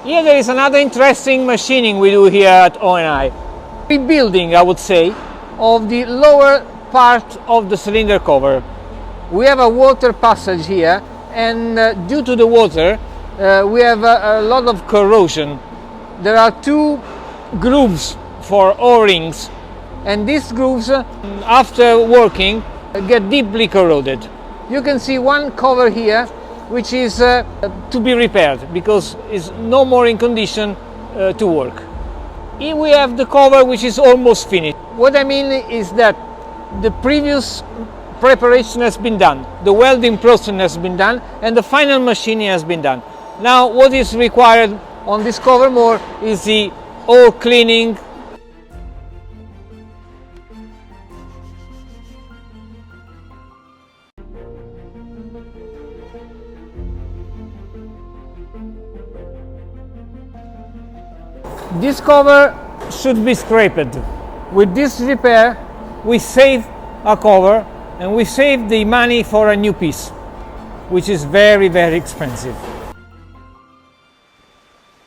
Here there is another interesting machining we do here at O&I. Rebuilding, I would say, of the lower part of the cylinder cover. We have a water passage here, and due to the water we have a lot of corrosion. There are two grooves for O-rings, and these grooves after working get deeply corroded. You can see one cover here which is to be repaired because it's no more in condition to work. Here we have the cover which is almost finished. What I mean is that the previous preparation has been done, the welding process has been done, and the final machining has been done. Now what is required on this cover more is the oil cleaning. This cover should be scraped. With this repair we save a cover and we save the money for a new piece, which is very, very expensive.